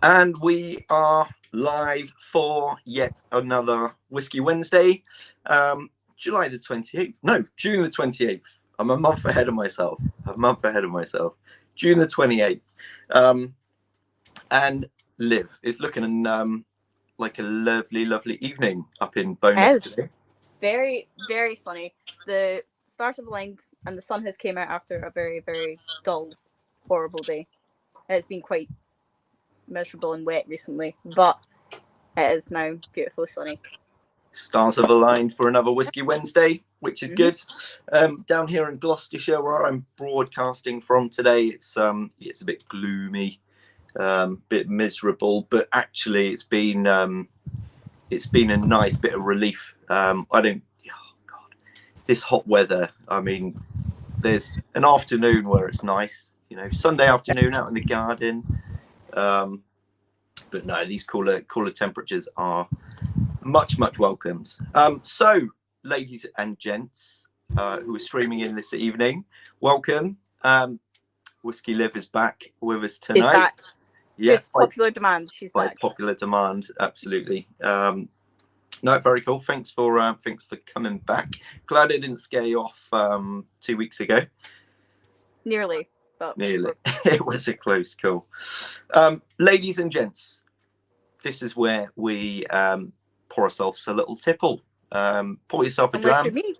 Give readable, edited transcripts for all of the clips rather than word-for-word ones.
And we are live for yet another Whisky Wednesday, July the 28th. No, June the 28th. I'm a month ahead of myself. June the 28th. And Liv, it's looking like a lovely, lovely evening up in Bonus today. It's very, very sunny. The start of the Slàinte and the sun has came out after a very, very dull, horrible day. It's been quite miserable and wet recently, but it is now beautifully sunny. Stars have aligned for another Whisky Wednesday, which is good. Down here in Gloucestershire, where I'm broadcasting from today, it's a bit gloomy, bit miserable, but actually it's been a nice bit of relief. This hot weather. I mean, there's an afternoon where it's nice, Sunday afternoon out in the garden. But no, these cooler temperatures are much welcomed. So, ladies and gents who are streaming in this evening, welcome. Whiskey Liv is back with us tonight. She's back. Yes, popular demand. She's by back. Popular demand, absolutely. No, very cool. Thanks for coming back. Glad it didn't scare you off 2 weeks ago. Nearly. It was a close call. Ladies and gents, this is where we pour ourselves a little tipple. Pour yourself a dram. Unless you're me,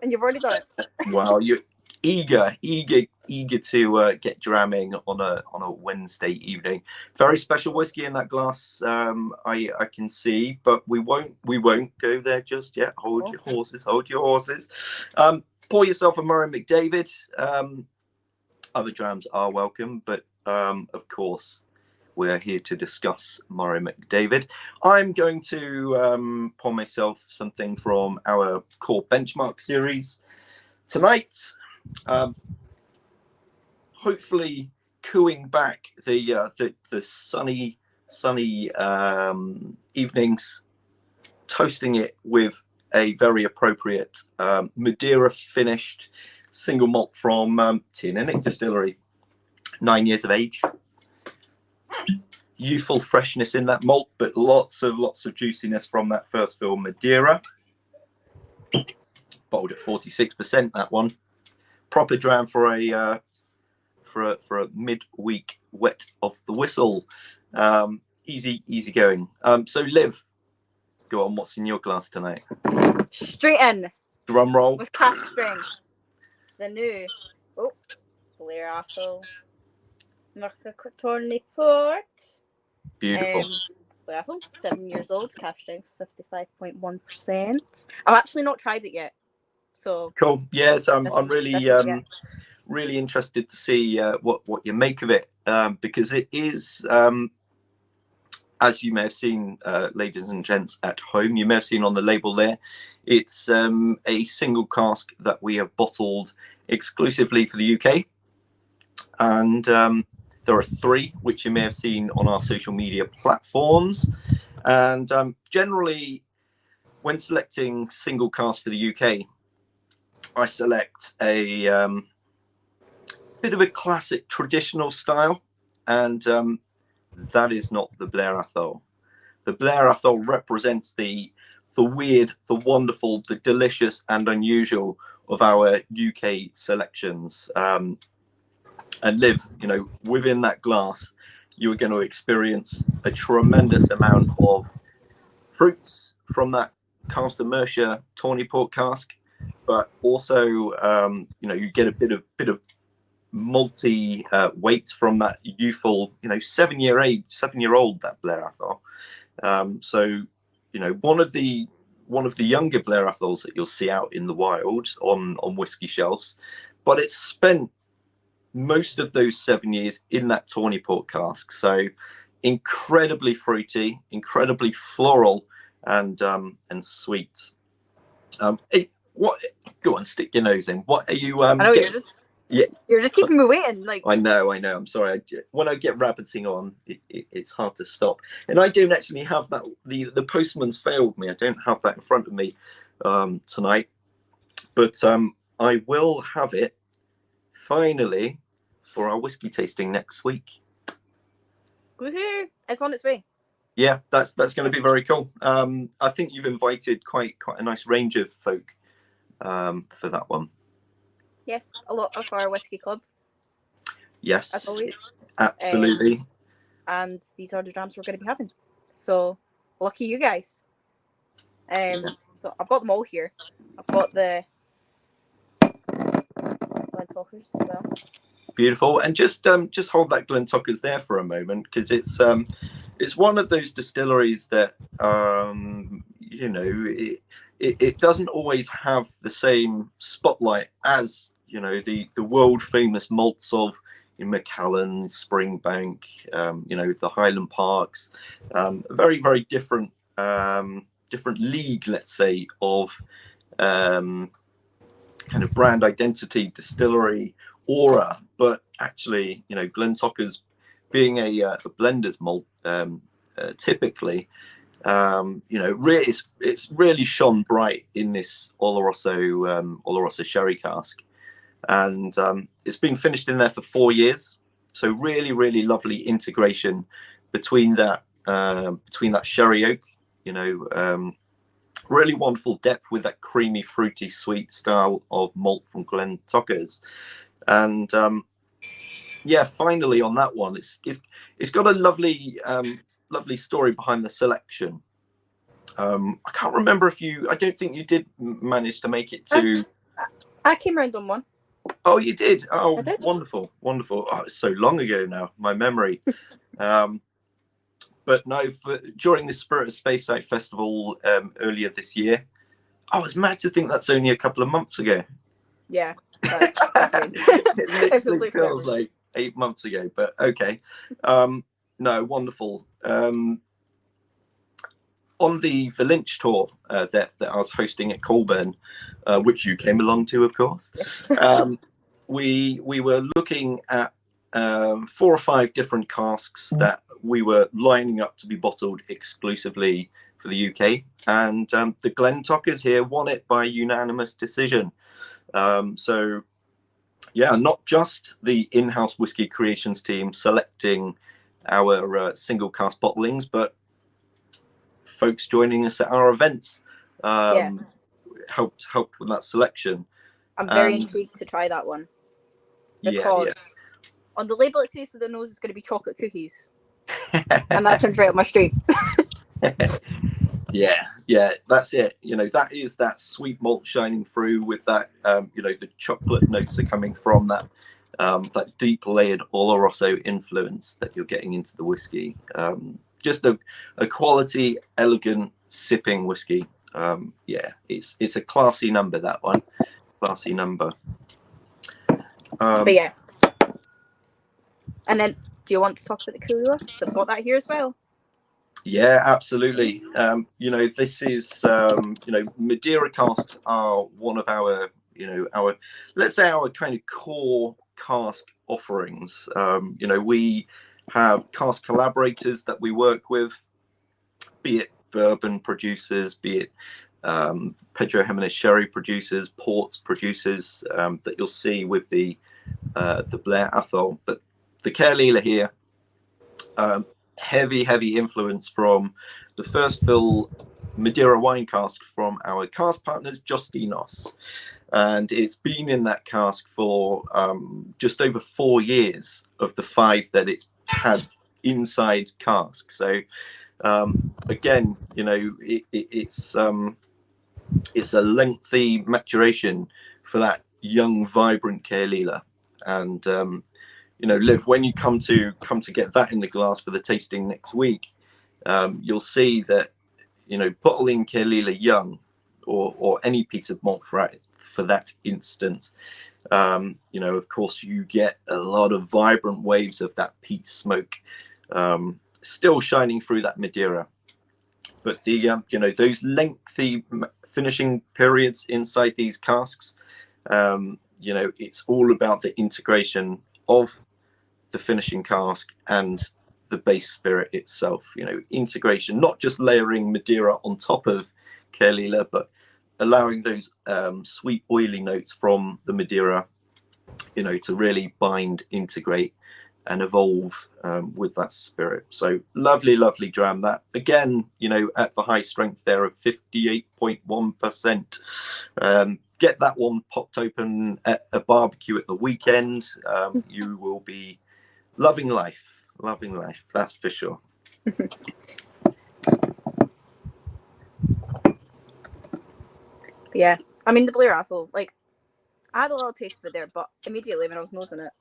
and you've already done it. Well, you're eager to get dramming on a Wednesday evening. Very special whiskey in that glass. I can see, but we won't go there just yet. Hold your horses. Pour yourself a Murray McDavid. Other drams are welcome, but of course we're here to discuss Murray McDavid. I'm going to pour myself something from our core benchmark series tonight. Hopefully cooing back the sunny evenings, toasting it with a very appropriate Madeira finished single malt from Nick Distillery, 9 years of age. Youthful freshness in that malt, but lots of juiciness from that first fill Madeira. Bottled at 46%. That one, proper dram for a midweek wet off the whistle. Easy going. So Liv, go on. What's in your glass tonight? Straight in. Drum roll. With Cask Fringe. The new Blair Athol Mercatorny Port. Beautiful. Blair Athol, 7 years old. Cask strength 55.1%. I've actually not tried it yet. So cool. Yes, I'm really interested to see what you make of it, because it is, as you may have seen, ladies and gents at home, you may have seen on the label there, it's a single cask that we have bottled exclusively for the UK. And there are 3 which you may have seen on our social media platforms. And generally, when selecting single cask for the UK, I select a bit of a classic traditional style, and that is not the Blair Athol. The Blair Athol represents the weird, the wonderful, the delicious and unusual of our UK selections. And Liv, within that glass, you are going to experience a tremendous amount of fruits from that Cask de Mercia Tawny Port cask, but also, you get a bit of malty weight from that youthful, 7-year-old that Blair Athol. So, one of the younger Blair Athols that you'll see out in the wild on whiskey shelves, but it's spent most of those 7 years in that Tawny Port cask. So incredibly fruity, incredibly floral, and sweet. Go on, stick your nose in. What are you? I know you're just keeping me waiting. Like I know. I'm sorry. When I get rabbiting on, it's hard to stop. And I don't actually have that. The postman's failed me. I don't have that in front of me tonight, but I will have it finally for our whiskey tasting next week. Woohoo! It's on its way. Yeah, that's going to be very cool. I think you've invited quite a nice range of folk for that one. Yes, a lot of our whiskey club. Yes, as always. Absolutely. And these are the drams we're going to be having. So lucky you guys. So I've got them all here. I've got the Glentockers as well. Beautiful. And just hold that Glentockers there for a moment, because it's one of those distilleries that it doesn't always have the same spotlight as the world famous malts of Macallan, Springbank, the Highland Parks, very, very different league, let's say, of kind of brand identity, distillery aura. But actually, Glentockers being a blender's malt, typically, it's really shone bright in this Oloroso sherry cask. And it's been finished in there for 4 years, so really, really lovely integration between that sherry oak. Really wonderful depth with that creamy, fruity, sweet style of malt from Glentockers. And finally on that one, it's got a lovely story behind the selection. I can't remember I don't think you did manage to make it to. I came around on one. Oh, you did? Oh, did. Wonderful. Oh, it's so long ago now, my memory. But no, during the Spirit of Speyside Festival earlier this year, I was mad to think that's only a couple of months ago. Yeah, that's it literally feels like 8 months ago, but okay. No, wonderful. On the Fringe tour that I was hosting at Colburn, which you came along to, of course, we were looking at 4 or 5 different casks that we were lining up to be bottled exclusively for the UK, and the Glentockers here won it by unanimous decision. So yeah, not just the in-house Whisky Creations team selecting our single cask bottlings, but folks joining us at our events helped with that selection. I'm very intrigued to try that one, because on the label it says that the nose is going to be chocolate cookies, and that sounds right up my street. Yeah, that's it. That is that sweet malt shining through with that. The chocolate notes are coming from that deep layered Oloroso influence that you're getting into the whiskey. Just a quality, elegant sipping whiskey. It's a classy number, that one. Classy number. But yeah. And then, do you want to talk about the Kahlua? So I've got that here as well. Yeah, absolutely. This is, Madeira casks are one of our let's say our kind of core cask offerings. We have cask collaborators that we work with, be it bourbon producers, be it Pedro Jimenez sherry producers, ports producers that you'll see with the Blair Athol. But the Caerlila here, heavy influence from the first fill Madeira wine cask from our cask partners Justinos, and it's been in that cask for just over 4 years of the 5 that it's had inside cask. So again, it's a lengthy maturation for that young, vibrant Caerlila. And Liv, when you come to get that in the glass for the tasting next week, you'll see that bottling Caerlila young, or any peated malt for that instance, of course you get a lot of vibrant waves of that peat smoke still shining through that Madeira. But the those lengthy finishing periods inside these casks, it's all about the integration of the finishing cask and the base spirit itself. Integration, not just layering Madeira on top of Caerlila, but allowing those sweet oily notes from the Madeira to really bind, integrate, and evolve with that spirit. So lovely, lovely dram. That again, at the high strength there of 58.1%. Get that one popped open at a barbecue at the weekend. You will be loving life, that's for sure. Yeah, I mean the Blair apple, like I had a little taste of it there, but immediately when I was nosing it,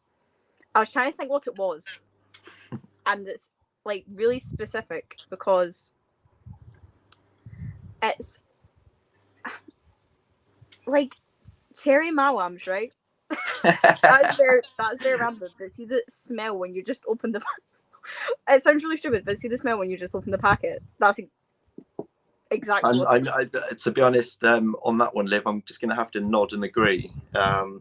I was trying to think what it was, and it's like really specific because it's like cherry mawams, right? That's very random. But see the smell when you just open the. It sounds really stupid, but see the smell when you just open the packet. That's exactly. To be honest, on that one, Liv, I'm just going to have to nod and agree. I'm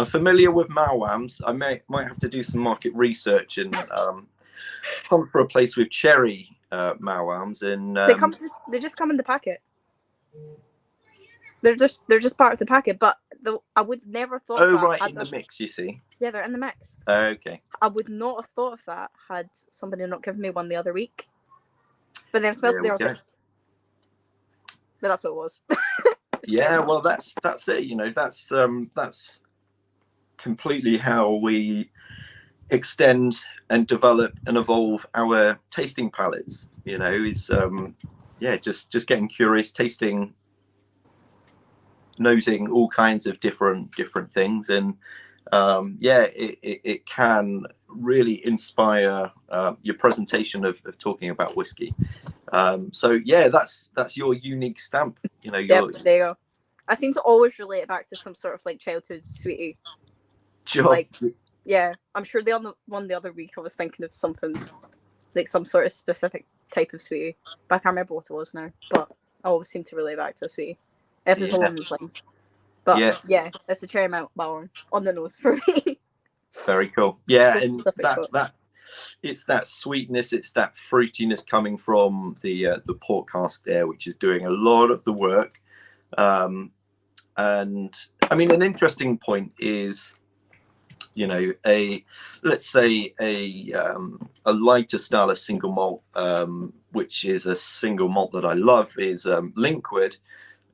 familiar with mawams. I might have to do some market research and hunt for a place with cherry mawams. And they just come in the packet. They're just part of the packet, but I would never thought. Oh, right, in the mix, you see. Yeah, they're in the mix. Okay. I would not have thought of that had somebody not given me one the other week. But then smells there. But that's what it was. Yeah, well, that's it. That's completely how we extend and develop and evolve our tasting palates. Is just getting curious, tasting, nosing all kinds of different things, and it can really inspire your presentation of talking about whiskey. So yeah, that's your unique stamp. Yep, there you go. I seem to always relate it back to some sort of like childhood sweetie. Sure. Like, yeah, I'm sure the other week I was thinking of something like some sort of specific type of sweetie, but I can't remember what it was now. But I always seem to relate back to a sweetie if it's along those lines. But yeah, it's a cherry mawam on the nose for me. Very cool. Yeah, and that it's that sweetness, it's that fruitiness coming from the port cask there, which is doing a lot of the work. And I mean, an interesting point is, let's say a lighter style of single malt, which is a single malt that I love, is Linkwood.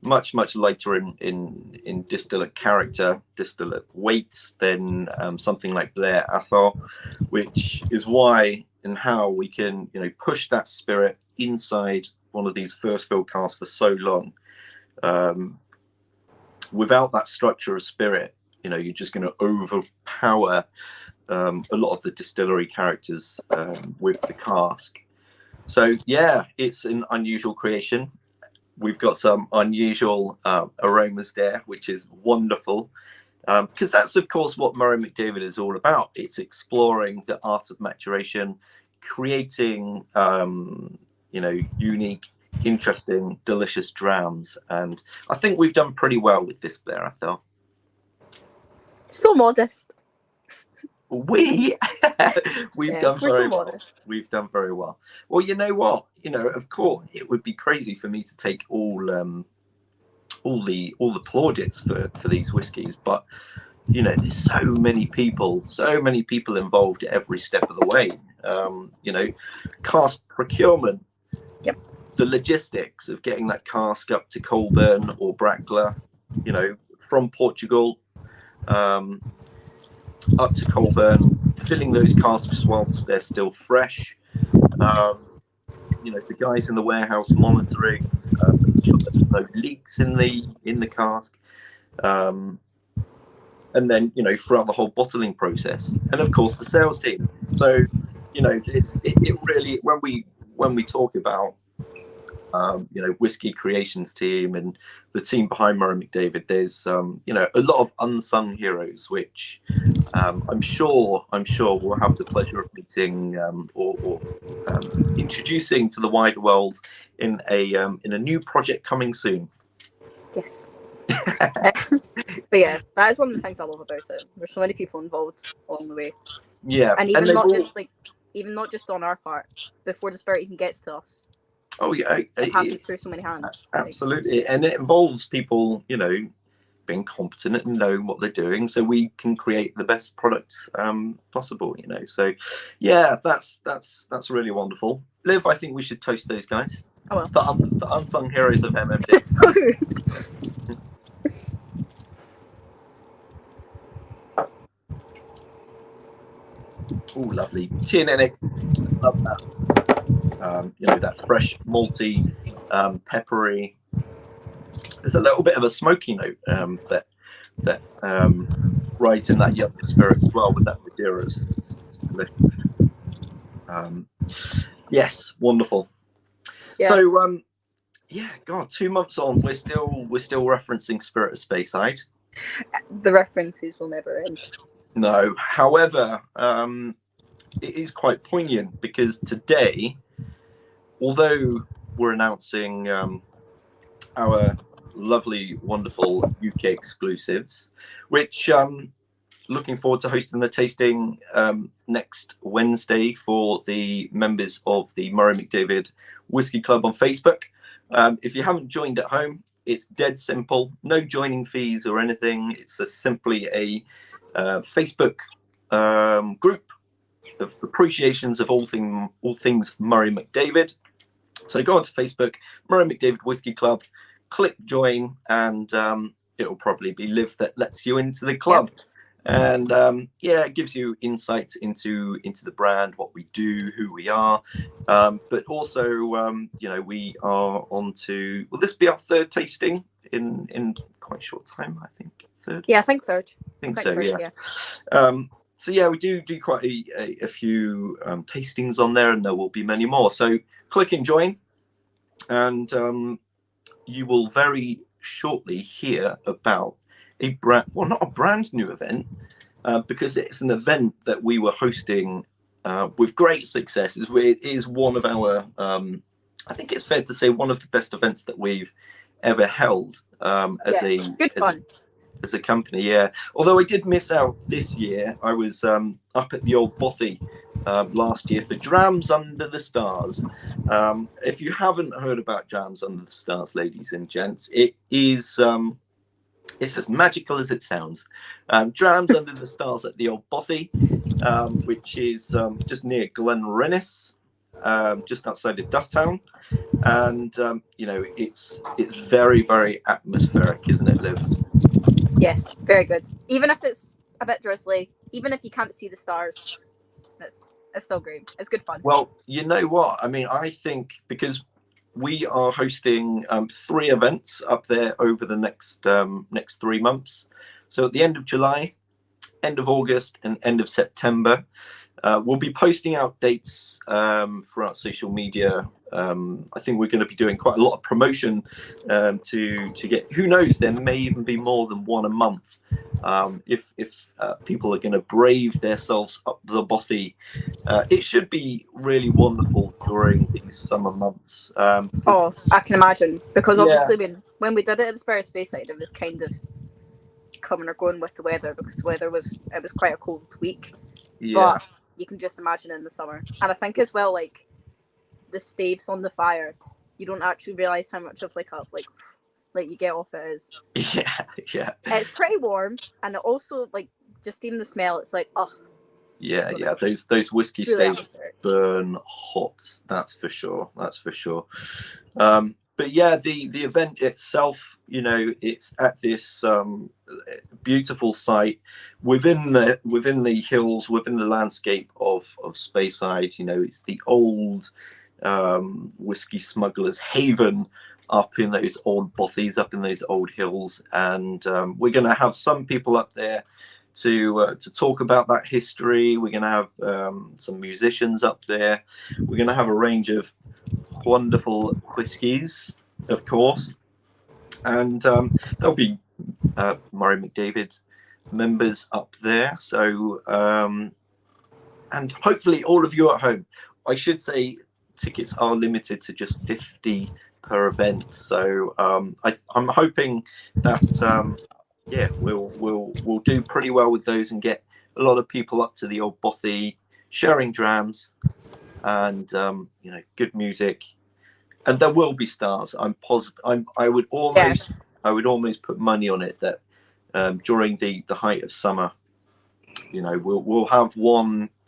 Much lighter in distillate character, distillate weights than something like Blair Athol, which is why and how we can push that spirit inside one of these first fill casks for so long, without that structure of spirit. You're just going to overpower a lot of the distillery characters with the cask. So yeah, it's an unusual creation. We've got some unusual aromas there, which is wonderful, because that's, of course, what Murray McDavid is all about. It's exploring the art of maturation, creating, unique, interesting, delicious drams. And I think we've done pretty well with this, Blair, I thought. So modest. We've done very well. We've done very well. Well, you know what? Of course, it would be crazy for me to take all the plaudits for these whiskies, but there's so many people involved at every step of the way. Cask procurement. Yep. The logistics of getting that cask up to Colburn or Brackla, from Portugal. Up to Colburn, filling those casks whilst they're still fresh. The guys in the warehouse monitoring, making sure there's no leaks in the cask, and then throughout the whole bottling process, and of course the sales team. So it really, when we talk about Whisky Creations team and the team behind Murray McDavid, there's a lot of unsung heroes, which I'm sure we'll have the pleasure of meeting or introducing to the wider world in a new project coming soon. Yes. But yeah, that is one of the things I love about it. There's so many people involved along the way. Yeah, and even not just on our part, before the spirit even gets to us. Oh yeah, it passes through so many hands. Absolutely, and it involves people, being competent and knowing what they're doing, so we can create the best products possible. So yeah, that's really wonderful. Liv, I think we should toast those guys. Oh, well. The unsung heroes of MMD. Oh, lovely TNN. Love that. That fresh, malty, peppery. There's a little bit of a smoky note that rides in that younger spirit as well with that Madeira. It's delicious. Yes, wonderful. Yeah. So God, 2 months on, we're still referencing Spirit of Speyside. The references will never end. No, however, it is quite poignant because today, although we're announcing our lovely, wonderful UK exclusives, which looking forward to hosting the tasting next Wednesday for the members of the Murray McDavid Whisky Club on Facebook. If you haven't joined at home, it's dead simple. No joining fees or anything. It's simply a Facebook group of appreciations of all things Murray McDavid. So go onto Facebook, Murray McDavid Whisky Club, click join, and it'll probably be Liv that lets you into the club. Yep. And it gives you insights into the brand, what we do, who we are, but also we are on to, will this be our third tasting in quite a short time? I think third. Yeah, I think third. I think so. Yeah. So yeah, we do quite a few tastings on there, and there will be many more. So click and join, and you will very shortly hear about not a brand new event, because it's an event that we were hosting with great success. It is one of our, I think it's fair to say, one of the best events that we've ever held as a company. Yeah, although I did miss out this year. I was up at the old Bothy last year for Drams Under the Stars. If you haven't heard about Drams Under the Stars, ladies and gents, it is it's as magical as it sounds. Drams Under the Stars at the old Bothy, which is just near Glenrennis, just outside of Dufftown. And it's very, very atmospheric, isn't it, Liv? Yes, very good. Even if it's a bit drizzly, even if you can't see the stars, it's still great. It's good fun. Well, you know what? I mean, I think because we are hosting 3 events up there over the next 3 months. So at the end of July, end of August, and end of September, we'll be posting out dates throughout social media. I think we're going to be doing quite a lot of promotion to get, who knows, there may even be more than one a month if people are going to brave themselves up the Bothy. It should be really wonderful during these summer months. I can imagine, because obviously when we did it at the Spirit of Speyside, it was kind of coming or going with the weather, because the weather was quite a cold week. Yeah. But you can just imagine in the summer. And I think as well, like the staves on the fire, you don't actually realize how much of like you get off it is. Yeah. It's pretty warm, and it also, like, just even the smell, it's like, Yeah. Those whiskey really staves burn hot. That's for sure. But yeah, the event itself, it's at this beautiful site within the hills, within the landscape of Speyside. It's the old whiskey smugglers' haven up in those old bothies, up in those old hills, and we're going to have some people up there to talk about that history. We're going to have some musicians up there. We're going to have a range of wonderful whiskies, of course, and there'll be Murray McDavid members up there. So and hopefully all of you at home. I should say tickets are limited to just 50 per event. So I'm hoping that we'll do pretty well with those and get a lot of people up to the old Bothy, sharing drams, and good music. And there will be stars. I'm positive. I would almost put money on it that during the height of summer. You know, we'll have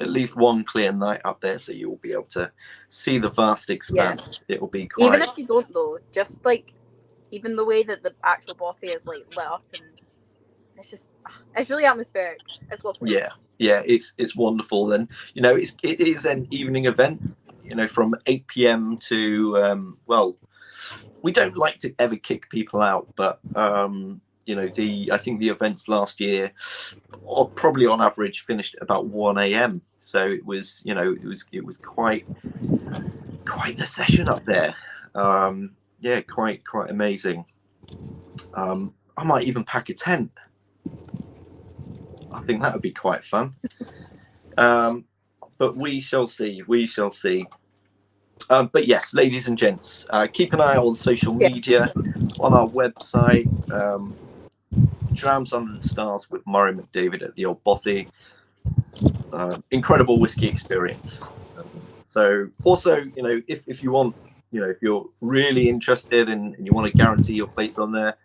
at least one clear night up there, so you'll be able to see the vast expanse. Yeah. It will be quite... Even if you don't, though, just like even the way that the actual bothy is like lit up, and it's really atmospheric. It's lovely. Yeah, it's wonderful, and you know, it is an evening event. You know, from 8 p.m. to well, we don't like to ever kick people out, but you know, I think the events last year, or probably on average, finished at about 1 a.m. So it was, you know, it was quite the session up there. Yeah, quite amazing. I might even pack a tent. I think that would be quite fun. But we shall see. We shall see. But yes, ladies and gents, keep an eye on social media, on our website. Drams Under the Stars with Murray McDavid at the Old Bothy. Incredible whiskey experience. So also, you know, if you want, you know, if you're really interested and you want to guarantee your place on there,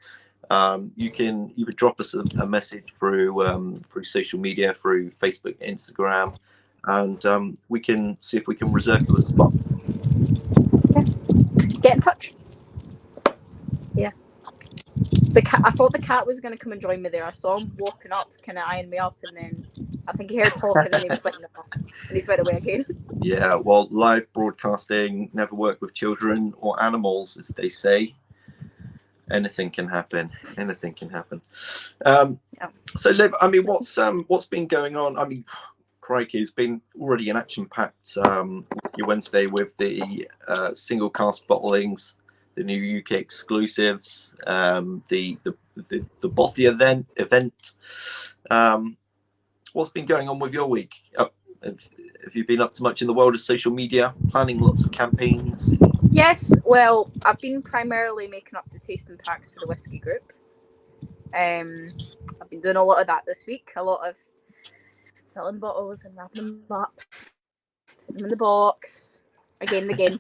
you can either drop us a message through social media, through Facebook, Instagram, and we can see if we can reserve you a spot. Get in touch. Yeah. I thought the cat was going to come and join me there. I saw him walking up, kind of eyeing me up, and then I think he heard talking, and he was like, no, and he's went away again. Yeah, well, live broadcasting, never work with children or animals, as they say. Anything can happen. Anything can happen. So, Liv, I mean, what's been going on? I mean, crikey, it's been already an action-packed Whisky Wednesday with the single cask bottlings, the new UK exclusives, the Bothy event. What's been going on with your week? Have you been up to much in the world of social media, planning lots of campaigns? Yes, well, I've been primarily making up the tasting packs for the whiskey group. I've been doing a lot of that this week. A lot of filling bottles and wrapping them up, putting them in the box, again and again,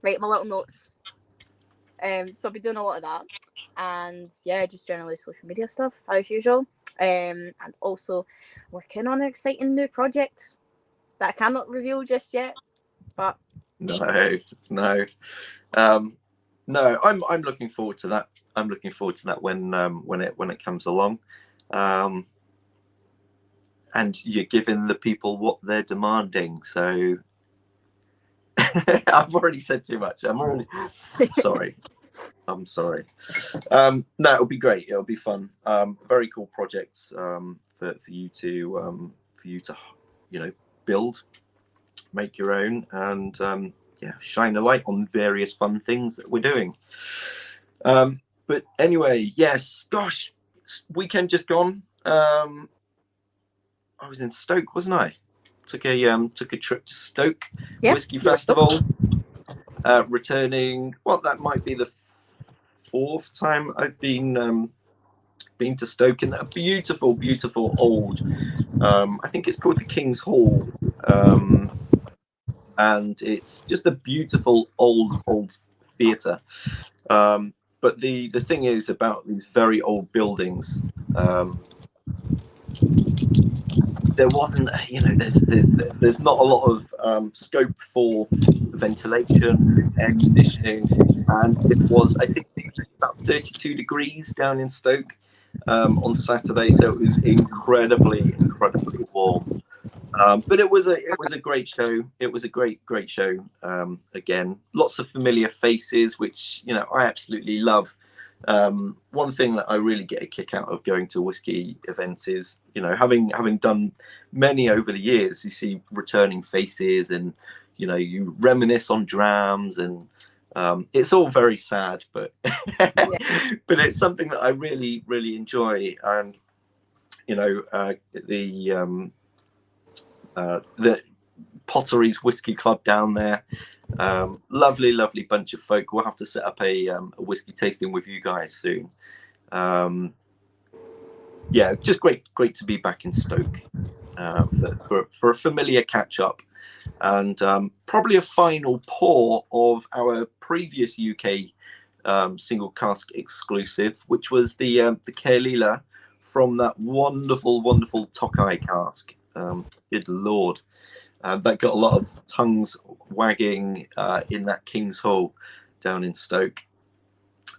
writing my little notes. So I've been doing a lot of that, and yeah, just generally social media stuff as usual. And also working on an exciting new project that I cannot reveal just yet, but no, I'm looking forward to that. I'm looking forward to that when it comes along. And you're giving the people what they're demanding. So I've already said too much. I'm sorry. I'm sorry. No, it'll be great. It'll be fun. Very cool projects for you to you know, build, make your own, and yeah, shine a light on various fun things that we're doing. But anyway, yes, gosh, weekend just gone. I was in Stoke, wasn't I? Took a trip to Stoke Whiskey Festival. Returning, well, that might be the 4th time I've been to Stoke, in that beautiful old, I think it's called the King's Hall, and it's just a beautiful old theatre. But the thing is about these very old buildings, there wasn't, you know, there's not a lot of scope for ventilation, air conditioning, and it was, I think, about 32 degrees down in Stoke on Saturday, so it was incredibly warm. But it was a great show. It was a great show. Again, lots of familiar faces, which, you know, I absolutely love. One thing that I really get a kick out of going to whiskey events is, you know, having done many over the years, you see returning faces, and, you know, you reminisce on Drams, and it's all very sad, but but it's something that I really enjoy. And, you know, the Potteries Whiskey Club down there, lovely bunch of folk. We'll have to set up a whiskey tasting with you guys soon. Yeah, just great to be back in Stoke for a familiar catch up, and probably a final pour of our previous UK single cask exclusive, which was the Caerlila from that wonderful Tokai cask. Good Lord. That got a lot of tongues wagging in that King's Hall down in Stoke.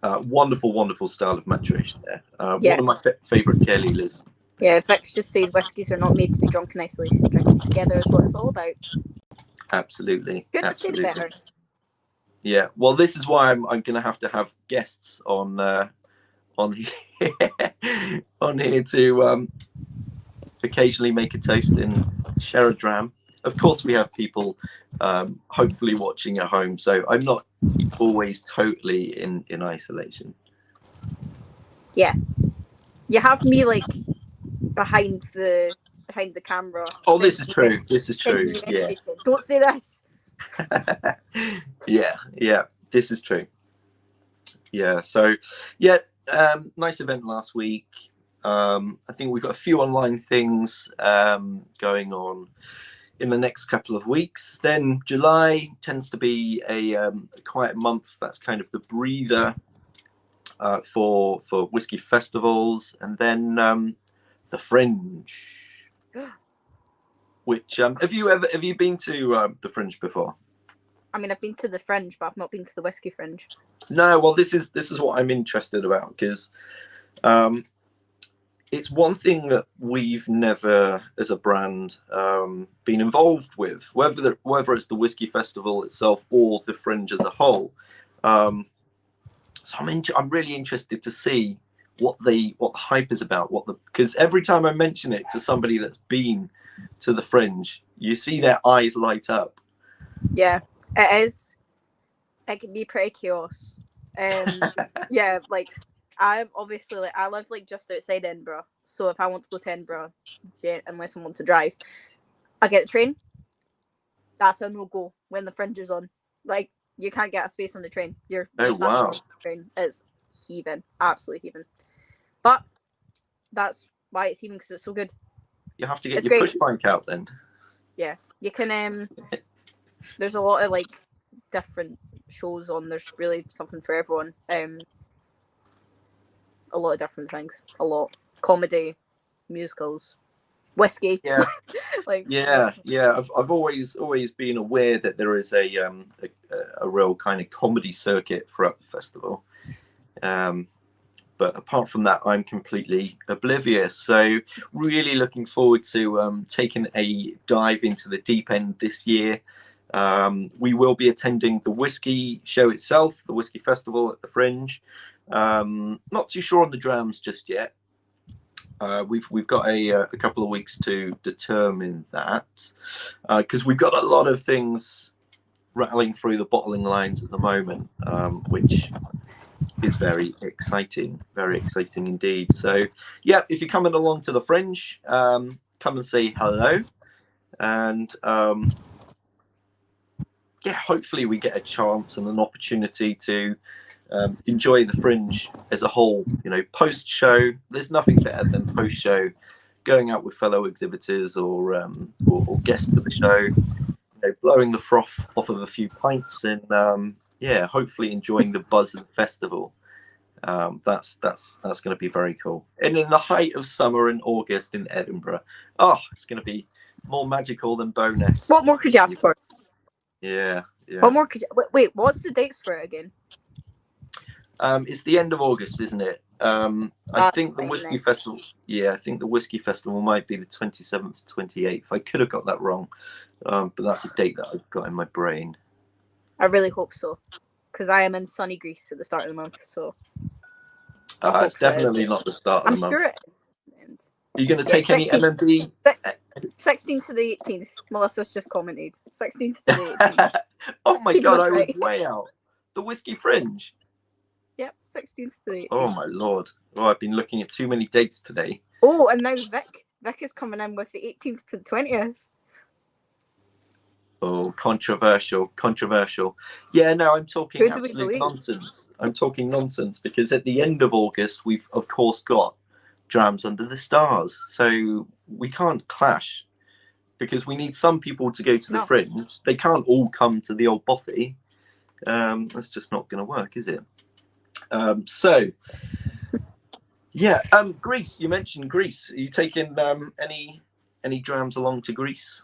Wonderful style of maturation there. One of my favourite Kelly Liz. Yeah, Vic's just said whiskies are not made to be drunk in isolation. Drinking together is what it's all about. Absolutely. Couldn't have said it better. Yeah. Well, this is why I'm going to have guests on here, on here to occasionally make a toast and share a dram. Of course, we have people hopefully watching at home, so I'm not always totally in isolation. Yeah, you have me like behind the camera. Oh, this is true. This is true. Yeah. Don't say this. yeah. This is true. Yeah. So, yeah. Nice event last week. I think we've got a few online things going on in the next couple of weeks. Then July tends to be a quiet month. That's kind of the breather for whiskey festivals, and then the Fringe. Which have you been to the Fringe before? I mean, I've been to the Fringe, but I've not been to the Whiskey Fringe. No, well, this is what I'm interested about, because it's one thing that we've never, as a brand, been involved with, whether it's the Whiskey Festival itself or the Fringe as a whole. So I'm really interested to see what the hype is about, because every time I mention it to somebody that's been to the Fringe, you see their eyes light up. Yeah, it is. It can be pretty chaos. Yeah, like I'm obviously I live like just outside Edinburgh, so if I want to go to Edinburgh, unless I want to drive, I get the train. That's a no-go when the Fringe is on. Like, you can't get a space on the train. You're wow. The train is heaving, absolutely heaving. But that's why it's heaving, because it's so good. You have to get your push bike out then. Yeah, you can. There's a lot of like different shows on. There's really something for everyone. A lot of different things. A lot comedy, musicals, whiskey. Yeah, yeah. I've always been aware that there is a real kind of comedy circuit throughout the festival. But apart from that, I'm completely oblivious. So really looking forward to taking a dive into the deep end this year. We will be attending the whiskey show itself, the Whiskey Festival at the Fringe. Not too sure on the Drams just yet. We've got a couple of weeks to determine that, because we've got a lot of things rattling through the bottling lines at the moment, which is very exciting indeed. So yeah, if you're coming along to the Fringe, come and say hello, and hopefully we get a chance and an opportunity to enjoy the Fringe as a whole. Post show, there's nothing better than post show going out with fellow exhibitors or guests to the show, blowing the froth off of a few pints and hopefully enjoying the buzz of the festival. That's going to be very cool. And in the height of summer in August in Edinburgh, it's going to be more magical than Bowness. What more could you ask for? Yeah. What more could you... Wait, what's the dates for it again? It's the end of August, isn't it? I think the Whiskey Festival. Yeah, I think the Whiskey Festival might be the 27th, 28th. I could have got that wrong, but that's a date that I've got in my brain. I really hope so, because I am in sunny Greece at the start of the month. So it's definitely not the start of the month. I'm sure it is. Are you going to take any MMB? 16th to the 18th. Melissa's just commented. 16th to the 18th. Oh my God, I was way out. The Whiskey Fringe. Yep, 16th to the 18th. Oh my Lord. Oh, I've been looking at too many dates today. Oh, and now Vic is coming in with the 18th to the 20th. Oh, controversial. Yeah, no, I'm talking absolute nonsense. I'm talking nonsense because at the end of August, we've, of course, got Drams Under the Stars. So we can't clash because we need some people to go to the Fringe. They can't all come to the old bothy. That's just not going to work, is it? So, Yeah. Greece. You mentioned Greece. Are you taking any drams along to Greece?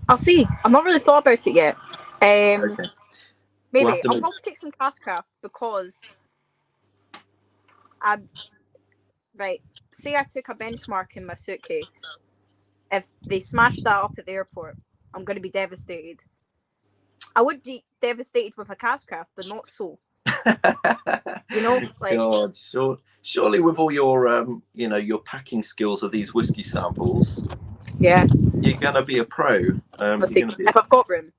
I'll see. I've not really thought about it yet. Okay. Maybe I'll probably take some Cask because say I took a benchmark in my suitcase. If they smash that up at the airport, I'm going to be devastated. I would be devastated with a Cask, but not so. Like God, surely with all your your packing skills of these whiskey samples, yeah, you're gonna be a pro. If I've got room.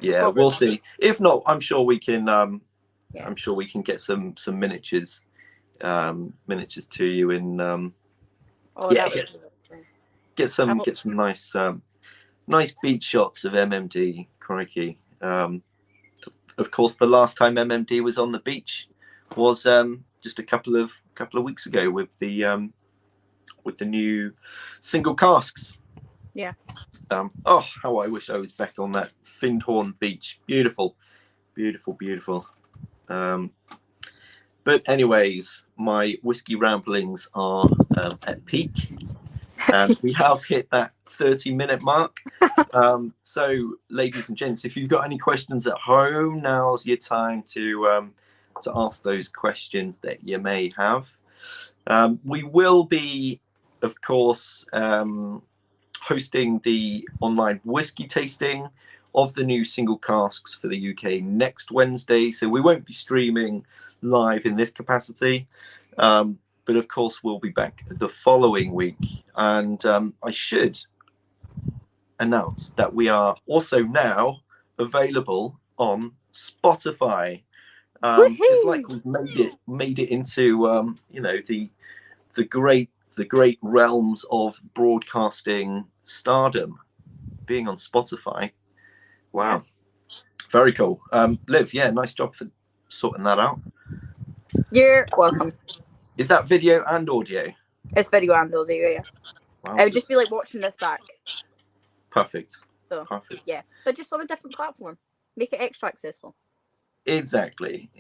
We'll see. If not, I'm sure we can. I'm sure we can get some miniatures to you in. Get some nice nice beach shots of MMD. Crikey. Of course, the last time MMD was on the beach was just a couple of weeks ago with the new single casks. Yeah. How I wish I was back on that Findhorn beach. Beautiful, beautiful, beautiful. But anyways, my whiskey ramblings are at peak, and we have hit that 30-minute mark. So, ladies and gents, if you've got any questions at home, now's your time to ask those questions that you may have. We will be, of course, hosting the online whiskey tasting of the new single casks for the UK next Wednesday. So we won't be streaming live in this capacity. But of course, we'll be back the following week. And I should announce that we are also now available on Spotify. It's like we've made it into the great realms of broadcasting stardom, being on Spotify. Wow, very cool. Liv, nice job for sorting that out. You're welcome. Is that video and audio? It's video and audio, yeah. Wow, it would just be like watching this back. Perfect. So, perfect. Yeah, but just on a different platform. Make it extra accessible. Exactly.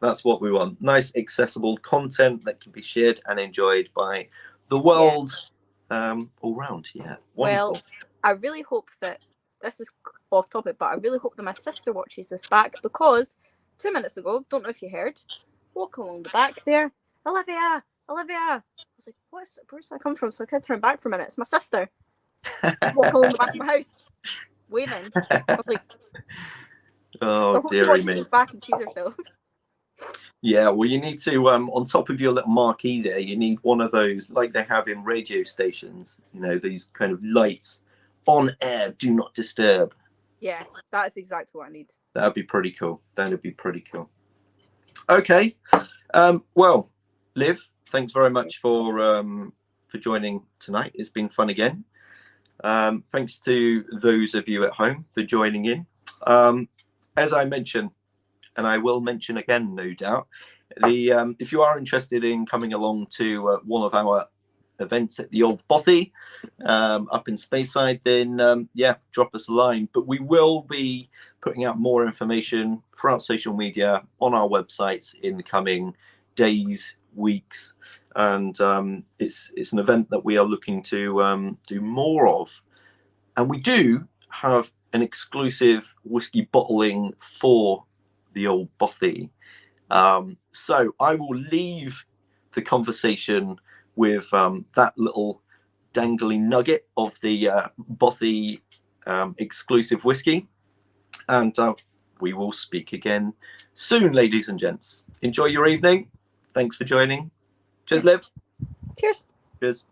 That's what we want. Nice, accessible content that can be shared and enjoyed by the world all round. Yeah. Wonderful. Well, I really hope that this is off topic, but I really hope that my sister watches this back because 2 minutes ago, don't know if you heard, walk along the back there, Olivia. I was like, where's that come from? So I had to turn back for a minute. It's my sister. Walk along the back of my house, waving. I was like, oh, dearie me. Back and sees herself. Yeah, well, you need to, on top of your little marquee there, you need one of those, like they have in radio stations, these kind of lights, on air, do not disturb. Yeah, that is exactly what I need. That'd be pretty cool. Okay. Well, Liv, thanks very much for joining tonight. It's been fun again. Thanks to those of you at home for joining in. As I mentioned, and I will mention again, no doubt, if you are interested in coming along to one of our events at the Old Bothy up in Speyside, then drop us a line. But we will be putting out more information throughout social media on our websites in the coming days, weeks, and it's an event that we are looking to do more of. And we do have an exclusive whiskey bottling for the Old Bothy. So I will leave the conversation with that little dangly nugget of the Bothy exclusive whiskey. And we will speak again soon, ladies and gents. Enjoy your evening. Thanks for joining. Cheers, Liv. Cheers. Cheers.